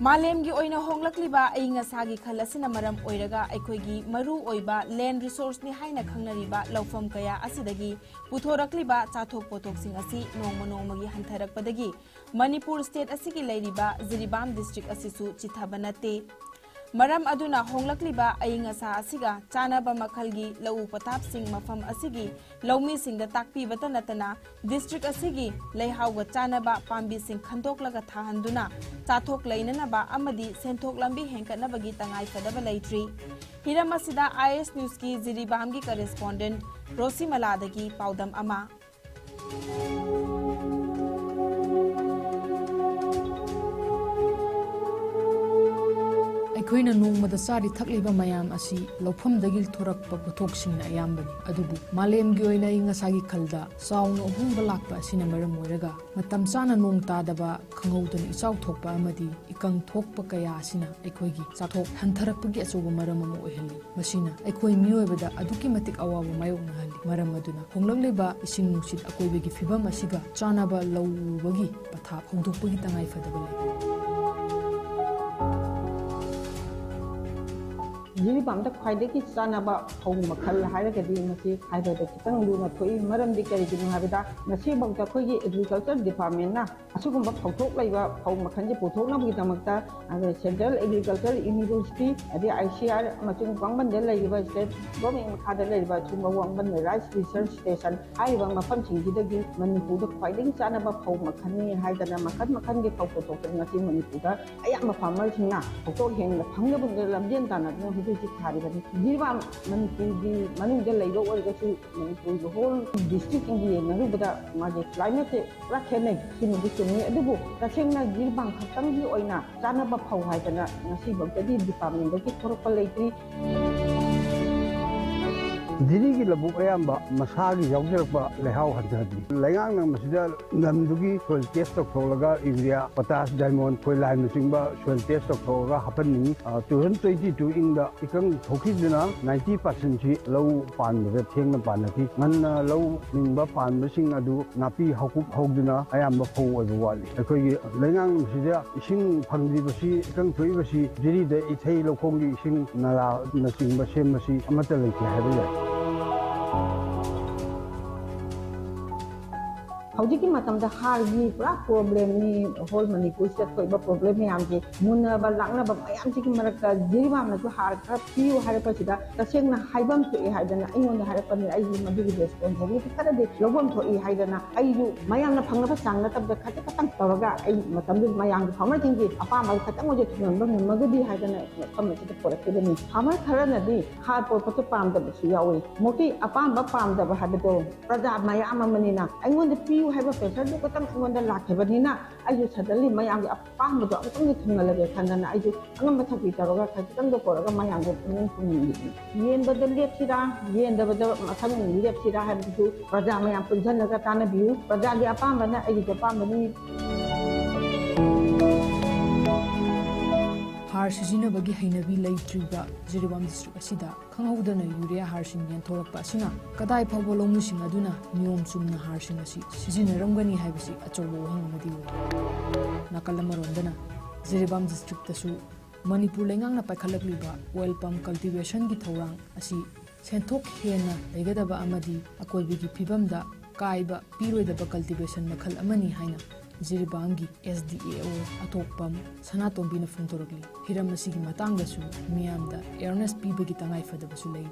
मालेमगी ओइना होंगलक्लिबा अइंग असागी खल असिना मरम ओइरगा अइखोइगी मरु ओइबा लैंड रिसोर्स नि हाइना खंगनरिबा लौफम कया असिदगी पुथोरक्लिबा चाथोक पोथोकसिंग असि नोंगमा नोंगमगी हंथरकपदगी मणिपुर स्टेट असिगी लैरिबा जिरीबाम डिस्ट्रिक्ट असिसु चिथाबा नते मरम अदुना होंगलक्लिबा अइंग असा असिगा चानाबा मखलगी लौ पतापसिंग मफम असिगी लौमीसिंगदा ताकपीबता नतना डिस्ट्रिक्ट असिगी लैहाउगा चानाबा पांबीसिंग खंदोकलगा थाहंदुना चाथोक लैननबा अमदी सेंथोक लंबी हेंकटनबगी तंगाई फदबा लैट्री हिरम असिदा आईएस न्यूज की जिरीबामगी करेस्पोंडेंट रोसीमलादगी पाउदम अमा ꯑꯩꯈꯣꯏꯅ ꯅꯣꯡꯃꯗ ꯆꯥꯔꯤ ꯊꯛꯂꯤꯕ ꯃꯌꯥꯝ ꯑꯁꯤ ꯂꯧꯐꯝꯗꯒꯤ ꯊꯣꯔꯛꯄ ꯄꯣꯠꯊꯣꯛꯁꯤꯡꯅ ꯑꯌꯥꯝꯕꯅꯤ ꯑꯗꯨꯕꯨ ꯃꯥꯂꯦꯝꯒꯤ ꯑꯣꯏꯅ ꯑꯏꯪ ꯑꯁꯥꯒꯤ ꯈꯜꯗ ꯆꯥꯎꯅ ꯑꯍꯣꯡꯕ ꯂꯥꯛꯄ ꯑꯁꯤꯅ ꯃꯔꯝ ꯑꯣꯏꯔꯒ ꯃꯇꯝ ꯆꯥꯅ ꯅꯣꯡ ꯇꯥꯗꯕ ꯈꯪꯍꯧꯗꯅ ꯏꯆꯥꯎ ꯊꯣꯛꯄ ꯑꯃꯗꯤ ꯏꯀꯪ ꯊꯣꯛꯄ ꯀꯌꯥ ꯑꯁꯤꯅ ꯑꯩꯈꯣꯏꯒꯤ ꯆꯥꯊꯣꯛ ꯍꯟꯊꯔꯛꯄꯒꯤ ꯑꯆꯧꯕ ꯃꯔꯝ ꯑꯃ ꯑꯣꯏꯍꯜꯂꯤ ꯃꯁꯤꯅ ꯑꯩꯈꯣꯏ ꯃꯤꯑꯣꯏꯕꯗ ꯑꯗꯨꯛꯀꯤ ꯃꯇꯤꯛ ꯑꯋꯥꯕ ꯃꯥꯌꯣꯛꯅꯍꯜꯂꯤ ꯃꯔꯝ ꯑꯗꯨꯅ ꯍꯣꯡꯂꯛꯂꯤꯕ ꯏꯁꯤꯡ ꯅꯨꯡꯁꯤꯠ ꯑꯀꯣꯏꯕꯒꯤ ꯐꯤꯕꯝ ꯑꯁꯤꯒ ꯆꯥꯟꯅꯕ ꯂꯧ ꯎꯕꯒꯤ ꯄꯊꯥꯞ ꯍꯧꯗꯣꯛꯄꯒꯤ ꯇꯉꯥꯏꯐꯗꯕ ꯂꯩ जिरीबामदा ख्वाइदगी चानाबा फौग मखल हाइरगदी मसी हाइबदा खितंग लुना थोई मरमदि करिगिनु हाबदा मसी बौदा खोगी एग्रीकल्चर डिपार्टमेंट ना असुगुंबा फौथोक लैबा फौग मखलजे पुथोकनाबगी दमकता आगे सेंट्रल एग्रीकल्चर यूनिवर्सिटी अदि आईसीआर मचुंग वांगबनदे लैबा स्टेट गवर्नमेंट मखादा लैबा चुंबा वांगबन राइस रिसर्च स्टेशन हाइबा मफम सिंगिदगी मणिपुरदा ख्वाइदगी चानाबा फौग मखलनी हाइदना मखल मखलगे फौग पुथोक ngasi मणिपुरदा अयाम फार्मर सिंगना फौथोक हेंग फंगबुंदे लमजेन ताना जिरीबाम मणिपुर मनुंग लेबा ओरगसु मणिपुर होल डिस्ट्रिक्ट इंगी नरुबदा मागे क्लाइमेट से पूरा खेनै सिनुदि सुनि अदुबु तसेंना जिरीबाम खतंगी ओइना चानाबा फौ हाइदना ngasi बगदि डिपार्टमेंट दि थोरक लेत्री जिरीगी लबुक अयाम्बा मसागी यावजरपा लेहाव हदहदी लैंगांग मसिदा नमदुगी सोइल टेस्ट तौथोलगा यूरिया पोटास डायमंड कोइलाइन नचिंबा सोइल टेस्ट तौथोलगा हापननी 2022 इंदा इकंग थोखिदना 90% छि लौ पानबे थेंगना पानकी ngana लौ निंबा पानबसिंग अदु नापी हकुप हौदना अयाम्बा फौ ओइबा वाली अखोगी लैंगांग मसिदा इसिंग फंगदिबसि इकंग थोइबसि जिरीदा इथै लौखोंगी इसिंग नाला नचिंबा सेमसि अमता लैथे हाइबा याय हौजिकी मतमदा हारगी पूरा प्रॉब्लम नि होल मणिपुर से थोइबा प्रॉब्लम याम जे मुनबा लांगनबा मयाम सिकी मरका जिरीबाम नसु हार खरा पियो हारपसिदा तसेंगना हाइबम थोइ हाइदना अइंगोंदा हारपनि आइ मदुगी रेस्पॉन्सिबिलिटी खरा दे लोगम थोइ हाइदना आइजु मयामना फंगबा चांगना तबदा खते खतंग तवगा आइ मतमदि मयाम फार्मर थिंगी अपामा खतंग ओजे थुनबा मगदी हाइदना फमसिदा पोरकेदनि फार्मर खरनदि हार पोरपते पामदबसु यावे मोटी अपामा पामदबा हाबदो प्रजा मयाम मनिना अइंगोंदा पियो हाइबा प्रेशर दु कतंग अइंगोंदा लाखेबनिना आइजु सदली मयाम अपामदो अमतंग थुनगलगे खनना आइजु अंगम थपि तवगा खतंग दो पोरगा मयाम पुनिन पुनिन येन बदल लेपसिदा येन दबदा मथंग लेपसिदा हाइबदु प्रजा मयाम पुंजनगा तानबियु प्रजागे अपामबना आइजु अपामबनि हार सिजिनबगी हैनबी लैत्रिबा जिरीबाम डिस्ट्रिक्ट असिदा खंहौदना यूरिया हारसिंग येंथोरकपा असिना कदाय फावबा लौमुसिंग अदुना नियम चुमना हारसिंग असि सिजिनरमगनी हाइबसि अचौबा वहंग अमदि नाकल अमरोंदना जिरीबाम डिस्ट्रिक्ट तसु मणिपुर लेंगांगना पाइखलकलिबा ऑयल पम्प कल्टिवेशन की थौरांग असि सेंथोक हेना लेगदबा अमदि अकोइबिगी फिबमदा काइबा पीरोइदबा कल्टिवेशन मखल अमनी हाइना जिरीबामगी SDAO अथोकपम सनातोंबीना फोंदोरगली हिरम असिगी मतंगदसु मियामदा एयरनेस पीबगी तंगाइफदबसु लैरि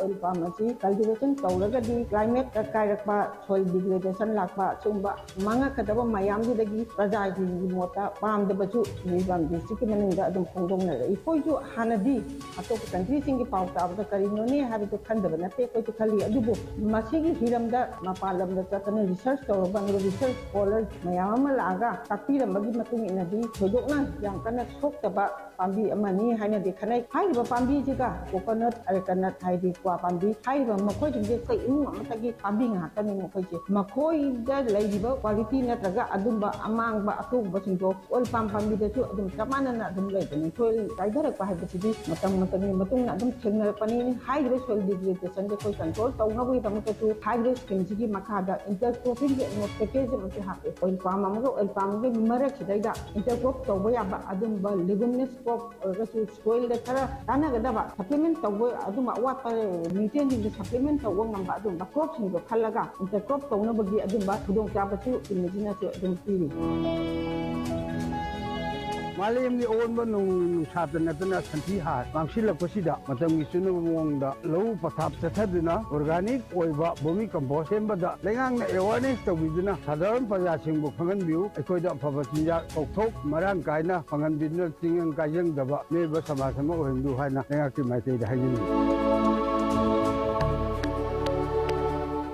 ऑयल पाम अछि कल्टिवेशन तौरगदी क्लाइमेट का कायरकपा सोइल डिग्रेडेशन लाखपा सुंबा मांगा खदबा मयामदगी प्रजागी मोता पामदबसु जिरीबाम डिस्ट्रिक्ट मनिंदा अदुम फोंदोंना रै कोइजु हानदी अतोप कंट्री सिंगी पाउ ताबदा करिनोनी हाबितो खंदबा नते कोइजु खली अदुबु मसिगी हिरमदा मपालमदा चतने रिसर्च तौरबा रिसर्च स्कॉलर मयाम लागा तापीरमबगी मतुंग इनदी थोदोकना यांकना सोक्तबा पांबी अमनी हाइना देखनै हाइबा पांबी जिगा coconut अरेकनट हाइदि kwa pambi haiba makoi jingge sai inu amatagi pambi ngakani makoi je makoi da laiba quality natraga adumba amangba atugba singdo ol pambi da su adum kamana na adum laibani soil kaidara pa haiba sidi matang matung na adum thengna pani high grade soil degradation de koi control tawnabu tamaka su high grade scheme sigi makada intercropping ge no package amati ha oil palm amago oil palm ge marak sidaida intercrop tawba ya ba adumba leguminous crop ga su soil da kara tana ga da ba supplement tawba aduma wat pa nutrient de supplement tawba ngamba adumba crop sing do khalaga intercrop tawnabu gi adumba khudong cha ba su imagine su adum piri मालयम नि own ब नु सातन नतना संथि हा मांगसिल पसिदा मतम नि सुनु मोंगदा लो पथाप चथदुना organic ओइबा भूमि compost सेमबदा लेंगांग न awareness तबिदुना साधारण प्रजा सिंग बु फंगन बिउ अखोइदा फबा चिंजा तौथोक मरांग कायना फंगन बिदुना चिंगं कायजंग दबा नेब समाज सम ओहिंदु हायना लेंगाकी माइते दा हायनि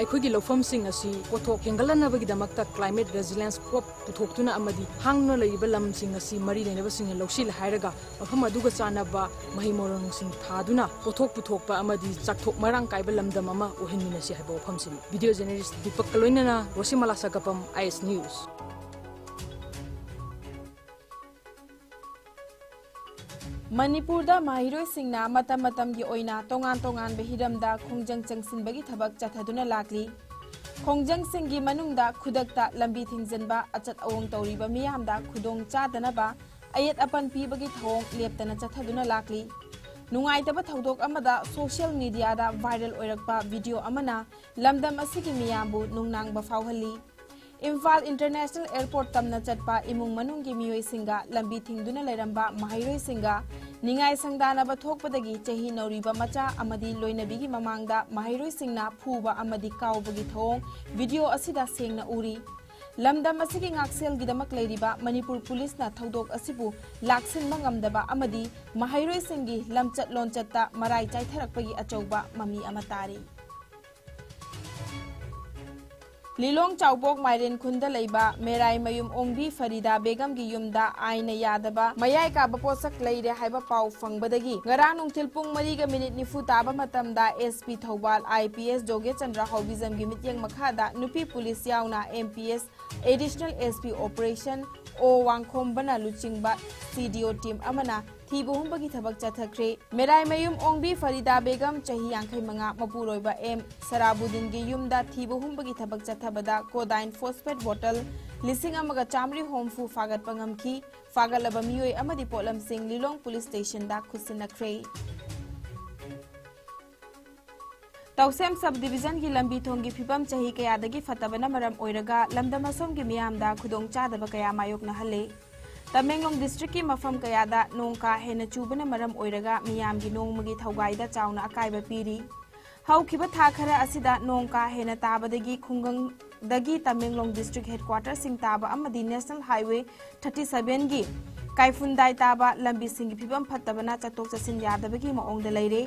अखोगी लौफमसिंग असी पोथोक हेंगलनबगीदमक्ता क्लाइमेट रेजिलेंस क्रॉप पुथोक्तुना अमदी हांगनो लैबा लमसिंग असी मरी लेनबसिंग लौसिल हायरगा मफम अदुगा चानबा महि मोरंगसिंग थादुना पोथोक पुथोकपा अमदी चाकथोक मरांग कायबा लमदम अमा ओहिनमिनसी हायबा वफमसिंग वीडियो जर्नलिस्ट दीपक कलोइनना रोसिमला सगपम आईएस न्यूज़ मणिपुरदा माहिरोइसिंगना मतम मतमगी ओइना तोंगान तोंगान बेहिरमदा खोंजंग चंगसिनबगी थबक चथदुना लाकली खोंजंग सिंगी मनुंगदा खुदकता लंबी थिंजनबा अचत अवोंग तौरीबा मियामदा खुदोंग चादनबा अयत अपन पीबगी थोंग लेप्तना चथदुना लाकली नुंगाइतबा थौदोक अमदा सोशल मीडियादा वायरल ओइरकपा वीडियो अमना लमदम असिगी मियामबु नुंगनांगबा फावहली इम्फाल इंटरनेशनल एयरपोर्ट तमना चटपा इमुंग मनुंगी मियोइसिंगा लंबी थिंगदुना लेरंबा माहिरोइसिंगा निंगाई संगदानबा थोकपदगी चही नौरीबा मचा अमदी लोइनबीगी ममांगदा माहिरोइसिंगना फूबा अमदी काउबगी थोंग वीडियो असिदा सेंगना उरी लमदम असिगी ngakselgidamक लेरिबा मणिपुर पुलिसना थौदोक असिबु लाक्सिनबा ngamdaba अमदी माहिरोइसिंगी लमचत लोनचत्ता मराई चाइथरकपगी अचौबा ममी अमतारी लिलोंग चाउबोक माइरेन खुंदा लैबा मेराई मयुम ओंबी फरीदा बेगम की युमदा आइना यादबा मयाई का बपोसक लैरे हाइबा पाउ फंगबदगी ngara nungthil pung 4:90 ताबा मतमदा एसपी थौबाल आईपीएस जोगे चंद्रा हौबिजम की मित्यंग मखादा नुपी पुलिस याउना एमपीएस एडिशनल एसपी ऑपरेशन ओ वांगखोमबना लुचिंगबा सीडीओ टीम अमना थीबुहुंबगी थबक चथख्रे मेराई मयुम ओंबी फरीदा बेगम चही 85 मपुरोइबा एम सराबुद्दीन की युमदा थीबुहुंबगी थबक चथबदा कोडाइन फोस्फेट बोतल 1,100 होमफु फागत पंगमखी फागलबा मियोय अमदी पोलम सिंह लिलोंग पुलिस स्टेशन दा खुसिनख्रे तौसेम सब डिवीजन की लंबी थोंगी फिबम चही कयादगी फतबना मरम ओइरगा लमदमसोम की मियामदा खुदोंग चादबा कया मायोकना हले तमेंगलोंग डिस्ट्रिक्ट की मफम कयादा नोंग का हेना चुबना मरम ओइरगा मियामगी नोंगमगी थौगाइदा चाउना अकाइबा पीरी हौखिबा था खरा असिदा नोंग का हेना ताबदगी खुंगंगदगी तमेंगलोंग डिस्ट्रिक्ट हेडक्वार्टर सिंग ताबा अमदी नेशनल हाईवे 37 की काइफुंदाई ताबा लंबी सिंगी फिबम फतबना चतोक चसिन यादबगी मओंगदा लैरे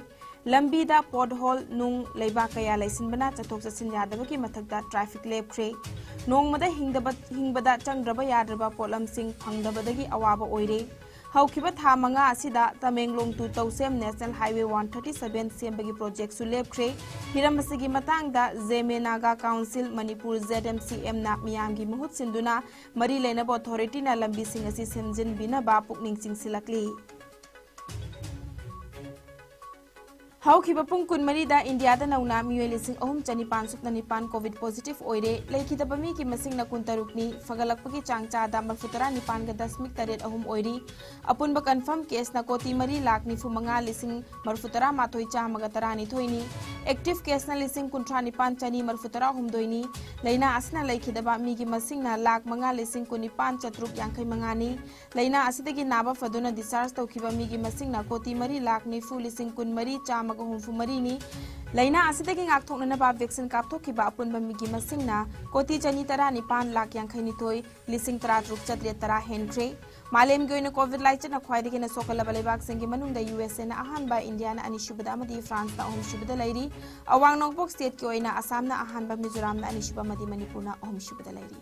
लंबीदा पोटहोल नुंग लेबा कया लैसिनबना चतोक चसिन यादबगी मथकदा ट्रैफिक लेपख्रे नोंगमदा हिंगबदा चंग्रबा याद्रबा पोलम सिंह फंगदबदगी अवाबा ओइरे हौखिबा था मंगा असिदा Tamenglong to Tousem national highway 137 सेमबगी प्रोजेक्ट सु लेपख्रे हिरमसिगी मतांगदा जेमेनागा काउंसिल मणिपुर ZMCM ना मियामगी मुहुत सिंदुना मरी लेनब अथॉरिटी ना लंबी सिंह असि सेमजिन बिना पुकनिंग सिंगसिलकली हौखिबा पुंग कुनमरीदा इंडियादा नौना मियोय 3,594 कोविड पॉजिटिव ओइरे लेखिदबा मी की मसिंगना 13 फगलकपगी चांगचादा 49.8 ओइरी अपुनबा कंफर्म केस ना कोटी 4,05,9,413 एक्टिव केस ना 59,9,943 लेना असना लेखिदबा मी की मसिंगना 5,19,9,450 लेना असिदगी नाबा फदुना डिस्चार्ज तौखिबा मी की मसिंगना कोटी 4,90,9,4 हुंफुमरीनी लेना असिदगी ngakthoknanaba वैक्सीन कापथोखिबा अपुनबा मिगी मसिंगना कोटी 2,19,9,52 13,000 हेनख्रे मालेमगी ओइना कोविड लाइचना ख्वाइदगी ना सोकलबा लेबाक सिंगी मनुंगदा यूएसए ना अहानबा इंडिया ना अनिशुबदा अमदी फ्रांस ना अहमशुबदा लैरी अवांग नोंगपोक स्टेट की ओइना असम ना अहानबा मिजोरम ना अनिशुबा मदी मणिपुर ना अहमशुबदा लैरी।